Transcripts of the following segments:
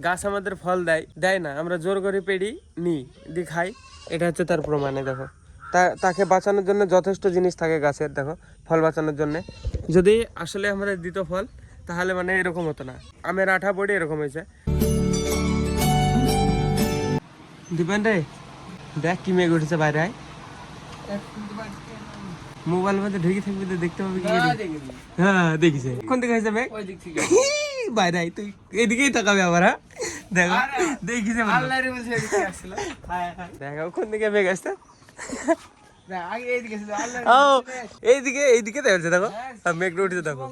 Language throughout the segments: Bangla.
গাছ আমাদের ফল দেয় দেয় না, আমরা জোর করে পেড়ি নিই দি খাই, এটা হচ্ছে তার প্রমাণে। দেখো তাকে বাঁচানোর জন্য যথেষ্ট জিনিস থাকে গাছের, দেখো ফল বাঁচানোর জন্য। যদি আসলে আমরা দিত ফল তাহলে মানে এরকম হতো না, আমের আঠা পড়ে এরকম হয়েছে। দীপেন রে দেখ কি মেঘ উঠেছে বাইরে, আয় মোবাইল মধ্যে ঢুকে থাকবি তো দেখতে পাবি কি। হ্যাঁ দেখিছে কোন দিকে হয়েছে মেঘ, বাইরে আয় তুই এদিকেই তাকাবি আবার। হ্যাঁ দেখো দেখিছে দেখো কোন দিকে মেঘ আসছে। এইদিকে এইদিকে দেখছে দেখো মেঘটা উঠেছে দেখো।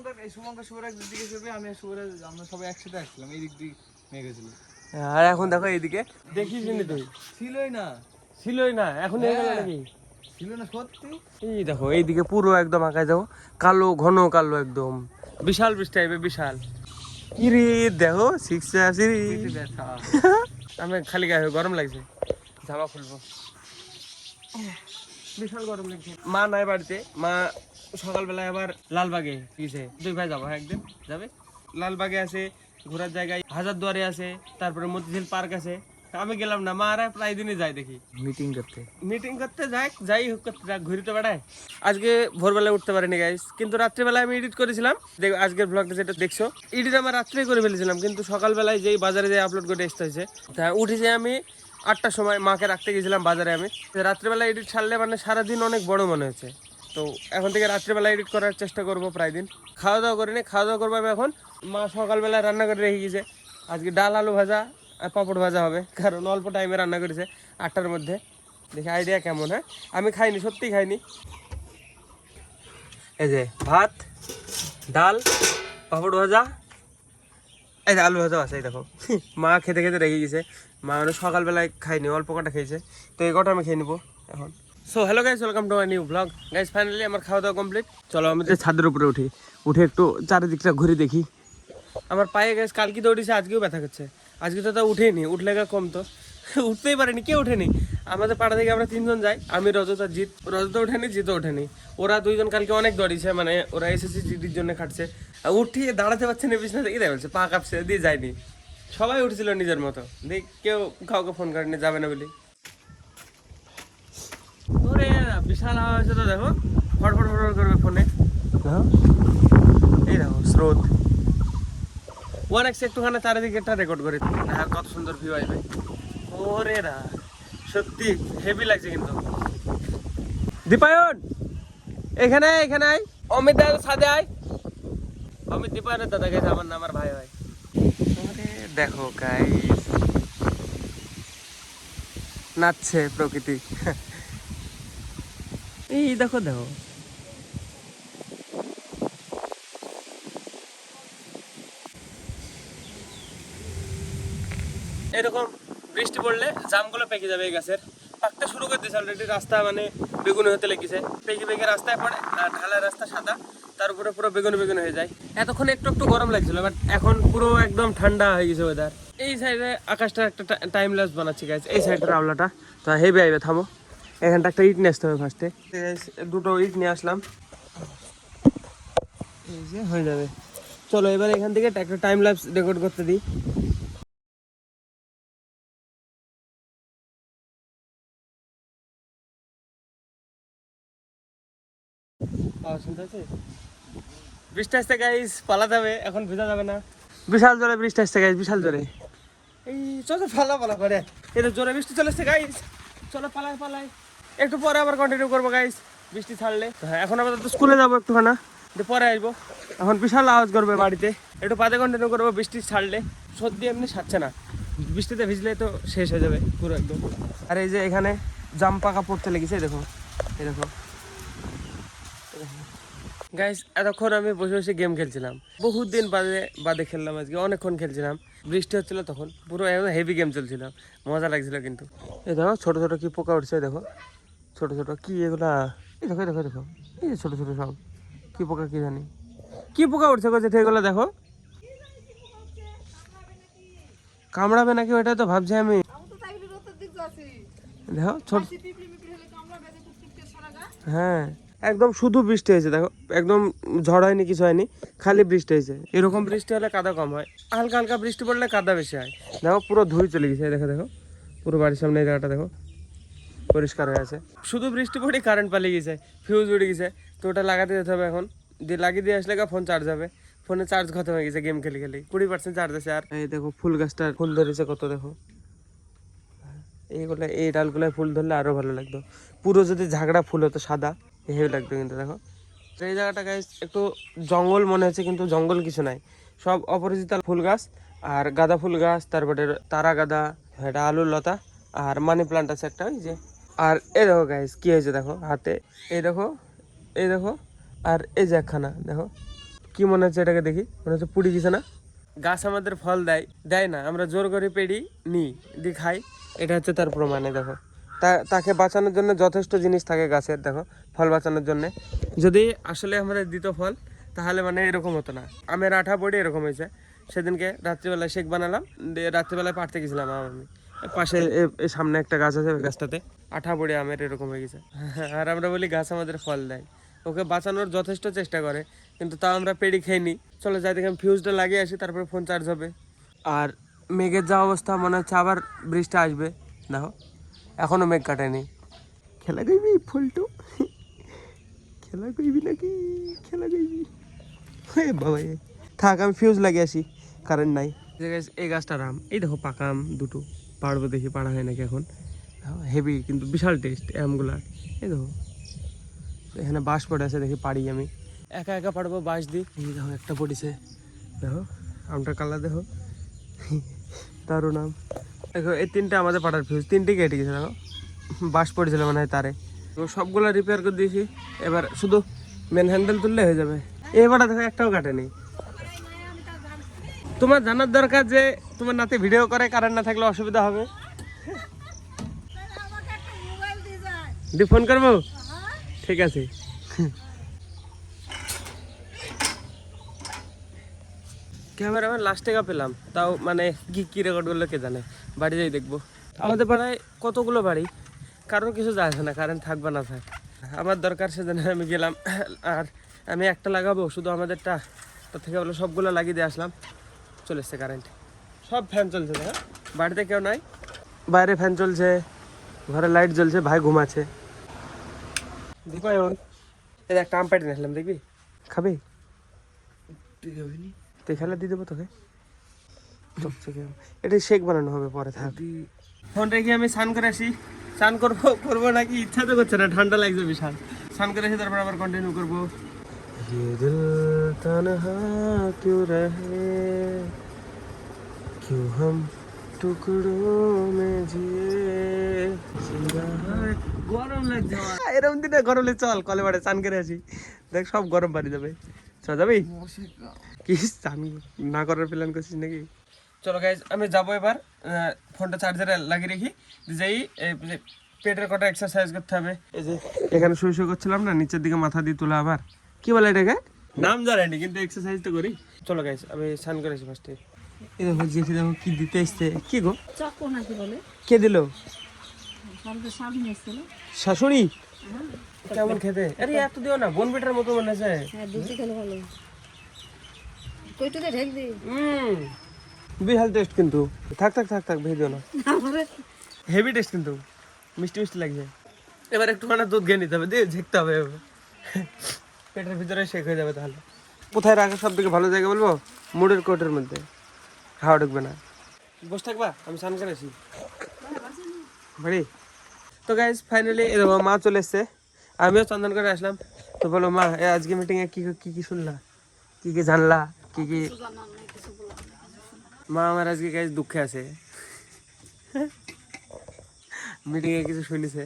আর এখন দেখো এইদিকে দেখিস তুই, ছিলই না এখন নাকি ছিল না সত্যি। এই দেখো এইদিকে পুরো একদম আকাশ দেখো কালো, ঘন কালো একদম, বিশাল বৃষ্টি আসবে বিশাল। কি রে দেখো শিখছে আসি আমি খালি গায়ে গরম লাগছে, জামা খুলবো, বিশাল গরম লাগছে। মা নাই বাড়িতে, মা সকালবেলায় আবার লালবাগে গেছে, 2 ভাই যাবো একদিন যাবে। লালবাগে আছে ঘোরার জায়গায়, হাজারদুয়ারে আছে, তারপরে মতিঝিল পার্ক আছে। আমি গেলাম না, মা আর প্রায় দিনই যায় দেখি মিটিং করতে যাই হোক করতে যাক, ঘুরিতে বেড়ায়। আজকে ভোরবেলায় উঠতে পারিনি গাইস, কিন্তু রাত্রিবেলায় আমি এডিট করেছিলাম। আজকের ব্লগটা যেটা দেখছো এডিট আমার রাত্রে করে ফেলেছিলাম, কিন্তু সকালবেলায় যেই বাজারে যেয়ে আপলোড করে আসতে হয়েছে। তা উঠেছে আমি 8টার সময়, মাকে রাখতে গেছিলাম বাজারে। আমি রাত্রিবেলা এডিট ছাড়লে মানে সারাদিন অনেক বড় মনে হচ্ছে। তো এখন থেকে রাত্রিবেলা এডিট করার চেষ্টা করবো প্রায় দিন। খাওয়া দাওয়া করিনি, খাওয়া দাওয়া করবো আমি এখন। মা সকালবেলা রান্না করে রেখে গেছে, আজকে ডাল আলু ভাজা আর পাপড় ভাজা হবে, কারণ অল্প টাইমে রান্না করেছে 8টার মধ্যে। দেখি আইডিয়া কেমন। হ্যাঁ আমি খাইনি, সত্যি খাইনি। এই যে ভাত, ডাল, পাপড় ভাজা, এই যে আলু ভাজা আছে। এই দেখো মা খেতে খেতে রেখে গেছে, মা মানে সকালবেলায় খাইনি, অল্প কটা খেয়েছে, তো এই কটা আমি খেয়ে নেবো এখন। So hello guys, welcome to my new blog. Guys finally আমার খাওয়া দাওয়া কমপ্লিট। চলো আমি ছাদের উপরে উঠে একটু চারিদিকটা ঘুরে দেখি। আমার পায়ে গাইস কালকে দৌড়িয়েছে, আজকেও ব্যথা করছে। আজকে তো উঠেনি, উঠলে কম তো উঠতেই পারেনি, কে ওঠেনি। আমাদের পাড়া থেকে আমরা 3 জন যাই, আমি রজত আর জিৎ। রজত ওঠেনি, জিতও ওঠেনি। ওরা 2 জন কালকে অনেক দৌড়িয়েছে, মানে ওরা এসএসসি জিডির জন্য খাটছে। উঠিয়ে দাঁড়াতে পারছে না, বিছনা থেকে দেখে বলছে পা কাঁপছে, দিয়ে যায়নি। সবাই উঠছিল নিজের মতো, দেখ কেউ কাউকে ফোন করেনি যাবে না বলি। ওরে বিশাল হাওয়া হয়েছে তো, দেখো ফটফট ফটফট করবে ফোনে। এই দেখো স্রোত, অনেক একটুখানে চারিদিকেটা রেকর্ড করে, কত সুন্দর ভিউ আসবে। ওরে না সত্যি হেভি লাগছে কিন্তু। দীপায়ন এখানে এখানে আয়, অমিত দাদা সাথে আয়। অমিত দীপায়নের দাদা গেছে, আমার না আমার ভাই হয়। দেখো গাইস নাচছে প্রকৃতি। এই দেখো দেখো এরকম বৃষ্টি পড়লে জামগুলো পেকে যাবে, এই গাছের পাকতে শুরু করে দিয়েছে অলরেডি। রাস্তা মানে বেগুনি হতে লেগেছে, পেকে পেকে রাস্তায় পড়ে, আর ঢালাই রাস্তা সাদা, তার উপরে পুরো বেগুনি বেগুনি হয়ে যায়। এতক্ষণ একটু একটু গরম লাগছিল, বাট এখন পুরো একদম ঠান্ডা হয়ে গেছে ওয়েদার। এই সাইডে আকাশটা একটা টাইম ল্যাপস বানাচ্ছি গাইস, এই সাইডের আওলাটা তো হেভি আইবে। থামো, এখানটা একটা ইট নিয়ে আসতে হবে ফার্স্টে। 2টো ইট নিয়ে আসলাম, এই যে হয়ে যাবে। চলো এবার এখান থেকে একটা টাইম ল্যাপস রেকর্ড করতে দিই। বৃষ্টি আসছে গাইস, পালাতে হবে এখন, ভেজা যাবে না। বিশাল জোরে বৃষ্টি আসছে গাইস, বিশাল জোরে। এই চলো পালা করে, এটা জোরে বৃষ্টি চলে আসছে গাইস, চলো পালাই। একটু পরে আবার কন্টিনিউ করবো গাইস বৃষ্টি ছাড়লে। হ্যাঁ এখন আবার তো স্কুলে যাবো একটুখানা, পরে আসবো। এখন বিশাল আওয়াজ করবে বাড়িতে, একটু বাদে কন্টিনিউ করবো বৃষ্টি ছাড়লে। সত্যি এমনি ছাড়ছে না, বৃষ্টিতে ভিজলে তো শেষ হয়ে যাবে পুরো একদম। আর এই যে এখানে জাম পাকা পড়তে লেগেছে, দেখো এই দেখো গাইস। এতক্ষণ আমি বসে বসে গেম খেলছিলাম, বহুত দিন বাদে খেললাম আজকে, অনেকক্ষণ খেলছিলাম। বৃষ্টি হচ্ছিল তখন, পুরো হেভি গেম চলছিল, মজা লাগছিল কিন্তু। এই দেখো ছোট ছোট কি পোকা উঠছে, দেখো ছোট ছোট কি এগুলা, এই দেখো দেখো দেখো, এই যে ছোট ছোট সব কি পোকা, কি জানি কি পোকা উঠছে গো জেঠে, এগুলো দেখো কামড়াবে নাকি, ওটা তো ভাবছি আমি। দেখো ছোট, হ্যাঁ একদম শুধু বৃষ্টি হয়েছে দেখো, একদম ঝড় হয়নি, কিছু হয়নি, খালি বৃষ্টি হয়েছে। এরকম বৃষ্টি হলে কাদা কম হয়, হালকা হালকা বৃষ্টি পড়লে কাদা বেশি হয়। দেখো পুরো ধুই চলে গেছে, দেখো দেখো পুরো বাড়ির সামনে এই জায়গাটা দেখো পরিষ্কার হয়ে আছে। শুধু বৃষ্টি পড়ে কারেন্ট পালিয়ে গেছে, ফিউজ উড়ে গেছে, তো ওটা লাগাতে যেতে হবে এখন। দিয়ে লাগিয়ে দিয়ে আসলে ফোন চার্জ হবে। ফোনে চার্জ খতম হয়ে গেছে গেম খেলে খেলে, 20% চার্জ আছে। আর এই দেখো ফুল গাছটার ফুল ধরেছে কত, দেখো এইগুলো, এই ডালগুলোয় ফুল ধরলে আরো ভালো লাগতো। পুরো যদি ঝাগড়া ফুল হতো সাদা, হেভি লাগতো। কিন্তু দেখো এই জায়গাটা গাছ একটু জঙ্গল মনে হচ্ছে, কিন্তু জঙ্গল কিছু নাই, সব অপরিচিত ফুল গাছ আর গাঁদা ফুল গাছ, তারপরে তারা গাঁদা, এটা আলুর লতা, আর মানি প্লান্ট আছে একটা, ওই যে। আর এই দেখো গাইস কি হয়েছে দেখো হাতে, এই দেখো, এই দেখো, আর এই যে একখানা দেখো, কি মনে হচ্ছে এটাকে দেখি, মনে হচ্ছে পুড়ি গেছে না। গাছ আমাদের ফল দেয় দেয় না, আমরা জোর করে পেড়ি নিই, দি খাই, এটা হচ্ছে তার প্রমাণে। দেখো তাকে বাঁচানোর জন্য যথেষ্ট জিনিস থাকে গাছের, দেখো ফল বাঁচানোর জন্য। যদি আসলে আমরা দিত ফল, তাহলে মানে এরকম হতো না। আমের আঠা পড়ে এরকম হয়েছে। সেদিনকে রাত্রিবেলায় শেক বানালাম, দিয়ে রাত্রিবেলায় পাড়তে গেছিলাম আমি, পাশে সামনে একটা গাছ আছে, ওই গাছটাতে আঠা পড়ে আমের এরকম হয়ে গেছে। আর আমরা বলি গাছ আমাদের ফল দেয়, ওকে বাঁচানোর যথেষ্ট চেষ্টা করে, কিন্তু তাও আমরা পেড়ি খেয়ে নিই। চলো যাই দেখে ফিউজটা লাগিয়ে আসি, তারপরে ফোন চার্জ হবে। আর মেঘের যা অবস্থা, মনে হচ্ছে আবার বৃষ্টি আসবে। দেখো এখনো মেঘ কাটেনি। খেলা গইবি ফুলটু, খেলা গইবি নাকি, খেলা গইবি বাবা। থাক আমি ফিউজ লাগিয়ে আসি, কারেন্ট নাই। এই গাছটার আম, এই দেখো পাকা আম দুটো, পাড়বো দেখি পাড়া হয় নাকি এখন। হেভি কিন্তু বিশাল টেস্ট আমগুলার। এই দেখো এখানে বাঁশ পড়ে আছে, দেখি পাড়ি আমি একা একা পাড়বো বাঁশ দিই। এই দেখো একটা পড়েছে, দেখো আমটার কালার দেখো, দারুণ আম। দেখো এই তিনটে আমাদের পাড়ার ফিউজ, তিনটে কেটে গেছে। দেখো বাঁশ পড়েছিল মনে হয় তারে, তো সবগুলো রিপেয়ার করে দিয়েছি। এবার শুধু মেন হ্যান্ডেল তুললে হয়ে যাবে। এবারে দেখো একটাও কাটেনি। তোমার জানার দরকার যে তোমার নাতি ভিডিও করে, কারেন্ট না থাকলে অসুবিধা হবে। ফোন করবো, ঠিক আছে। ক্যামেরা আমার লাস্ট টাকা পেলাম, তাও মানে কি রেকর্ড করলো কে জানে, বাড়ি যাই দেখবো। আমাদের পাড়ায় কতগুলো বাড়ি, কারোর কিছু যায় আসে না, কারেন্ট থাকবে না থাক। আমার দরকার সেজন্য আমি গেলাম, আর আমি একটা লাগাবো শুধু আমাদেরটা, তার থেকে বলো সবগুলো লাগিয়ে দিয়ে আসলাম। চলে এসছে কারেন্ট, সব ফ্যান চলছে। হ্যাঁ বাড়িতে কেউ নাই, বাইরে ফ্যান চলছে, ঘরে লাইট জ্বলছে, ভাই ঘুমাচ্ছে। দীপায়ন এই একটা আম পাইটে নিলাম, দেখবি খাবি? তুই খেলা দিয়ে দেবো তোকে, এটা শেক বানানো হবে পরে। থাক ফোন রেখে আমি স্নান করে আসি। স্নান করবো নাকি ইচ্ছা তো করছে না, ঠান্ডা লাগছে বিশাল। স্নান করে এসে তারপর আবার কন্টিনিউ করবো। ये दिल तन्हा क्यों रहे, क्यों हम टुकड़ों में जिए। গরম লাগছে, এরকম দিনে গরমে চল কলে বাড়ে স্নান করে আসি, দেখ সব গরম পানি যাবে। চল যাবি কি, স্নান না করার প্ল্যান করছিস নাকি? চলো গাইজ আমি যাবো এবার, ফোনটা চার্জারে লাগিয়ে রেখি, যাই পেটের কটা এক্সারসাইজ করতে হবে। এই যে এখানে শুয়ে করছিলাম না, নিচের দিকে মাথা দিয়ে তোলা, আবার কি বলে এটাকে নাম জানাইনি, কিন্তু এক্সারসাইজ তো করি। চলো গাইজ আমি স্নান করেছি ফার্স্টে। এই দেখো জেঠি দেখো কি দিতে এসছে, কি গো চকো নাকি বলে, কে দিল? শাশুড়ি। কেমন খেতে? আরে এত দিও না, বোন বেটার মতো মনে আছে। হ্যাঁ দুধ খেলে ভালো, কইটুতে ঢেল দি। বিশাল টেস্ট কিন্তু, থাক থাক থাক থাক ভেজে দিও না, হেভি টেস্ট কিন্তু, মিষ্টি মিষ্টি লাগছে। এবার একটু দুধ খেয়ে নিতে হবে, দিয়ে ঝেঁকতে হবে, পেটের ভিতরে শেক হয়ে যাবে। তাহলে কোথায় রাখা সব থেকে ভালো জায়গা বলবো? মুড়ের কোটের মধ্যে, হাওয়া ঢুকবে না। বসে থাকবা, আমি স্নান করেছি বাড়ি। তো গাইজ ফাইনালি এরকম মা চলে এসছে, আমিও চন্দন করে আসলাম। তো বলো মা, আজকে মিটিংয়ে কি কি শুনলা, কি কি জানলা, কি কি? মা আমার আজকে গাইজ দুঃখে আছে, মিটিংয়ে কিছু শুনেছে,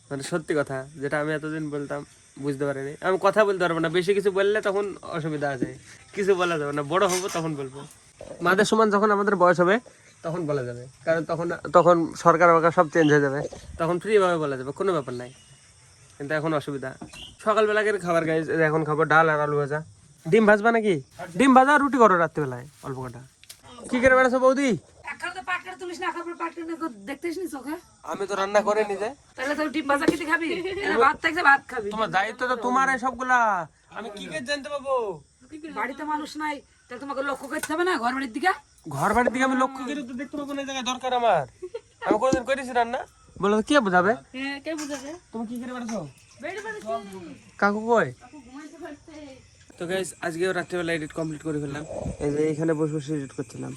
মানে সত্যি কথা, যেটা আমি এতদিন বলতাম বুঝতে পারিনি। আমি কথা বলতে পারবো না, বেশি কিছু বললে তখন অসুবিধা আছে, কিছু বলা যাবে না, বড় হবো তখন বলবো। মাদের সমান যখন আমাদের বয়স হবে তখন বলা যাবে, কারণ তখন সরকার সব চেঞ্জ হয়ে যাবে, তখন ফ্রিভাবে বলা যাবে, কোনো ব্যাপার নাই। কিন্তু এখন অসুবিধা। সকালবেলাকের খাবার গাইজ, এখন খাবো ডাল আর আলু ভাজা। ডিম ভাজবা নাকি? ডিম ভাজা রুটি করো রাত্রিবেলায় অল্প কটা। কি করে বেড়াছো বৌদি? আর তুলিস না খাবার পাট কেন দেখতেছিস নি চোখে? আমি তো রান্না করে নিজে। তাহলে তো ডিম ভাজা খেতে খাবি, এরা ভাত থাকছে ভাত খাবি। তোমার দায়িত্ব তো তোমার এই সবগুলা। আমি কি করে জানতে পাবো? বাড়িতে মানুষ নাই, তাহলে তোমাকে লক্ষ্য করতে হবে না ঘর বাড়ির দিকে? ঘর বাড়ির দিকে আমি লক্ষ্য করে তো দেখতে পাবো না, এই জায়গায় দরকার আমার। আমি কোনোদিন করেছি রান্না? বলো তো কে বোঝাবে? হ্যাঁ, কে বুঝাবে? তুমি কি করে পারছো? বেড়ে বেড়েছি। কাকু কই? কাকু ঘুমাইতে পারছে। তো গাইস আজকেও রাত্রিবেলা এডিট কমপ্লিট করে ফেললাম। এই যে এখানে বসে বসে এডিট করছিলাম।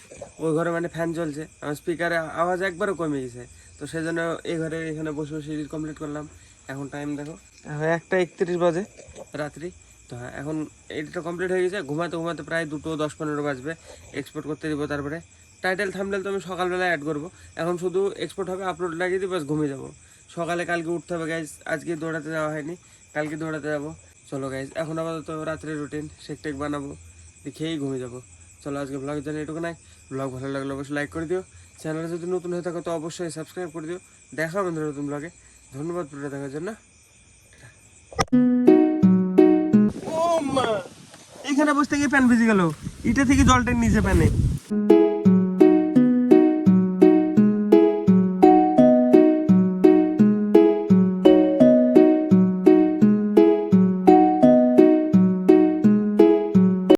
ওই ঘরে মানে ফ্যান চলছে, আমার স্পিকারে আওয়াজ একবারও কমে গেছে। তো সেই জন্য এই ঘরে এখানে বসে বসে এডিট কমপ্লিট করলাম। এখন টাইম দেখো, এখন 1:31 বাজে রাত্রি। তো হ্যাঁ, এখন এডিটটা কমপ্লিট হয়ে গেছে। ঘুমাতে ঘুমাতে প্রায় 2:10-15 বাজবে। এক্সপোর্ট করতে দিব, তারপরে টাইটেল থাম্বনেল তো আমি সকালবেলায় অ্যাড করবো। এখন শুধু এক্সপোর্ট হবে, আপলোড লাগিয়ে দিই, বাস ঘুমিয়ে যাবো। সকালে কালকে উঠতে হবে গাইজ, আজকে দৌড়াতে যাওয়া হয়নি, কালকে দৌড়াতে যাবো। চলো গাইজ, এখন আপাতত রাত্রের রুটিন শেক টেক বানাবো, খেয়েই ঘুমিয়ে যাবো। চলো আজকে ব্লগের জন্য এটুকু নাই। ব্লগ ভালো লাগলে অবশ্যই লাইক করে দিও, চ্যানেলে যদি নতুন হয়ে থাকো তো অবশ্যই সাবস্ক্রাইব করে দিও। দেখা হবে নতুন ব্লগে। ধন্যবাদ পুরো দেখার জন্য। ও মা, এখানে বসে থেকে প্যান ভিজে গেল, ইটা থেকে জলটা নিচে প্যানে।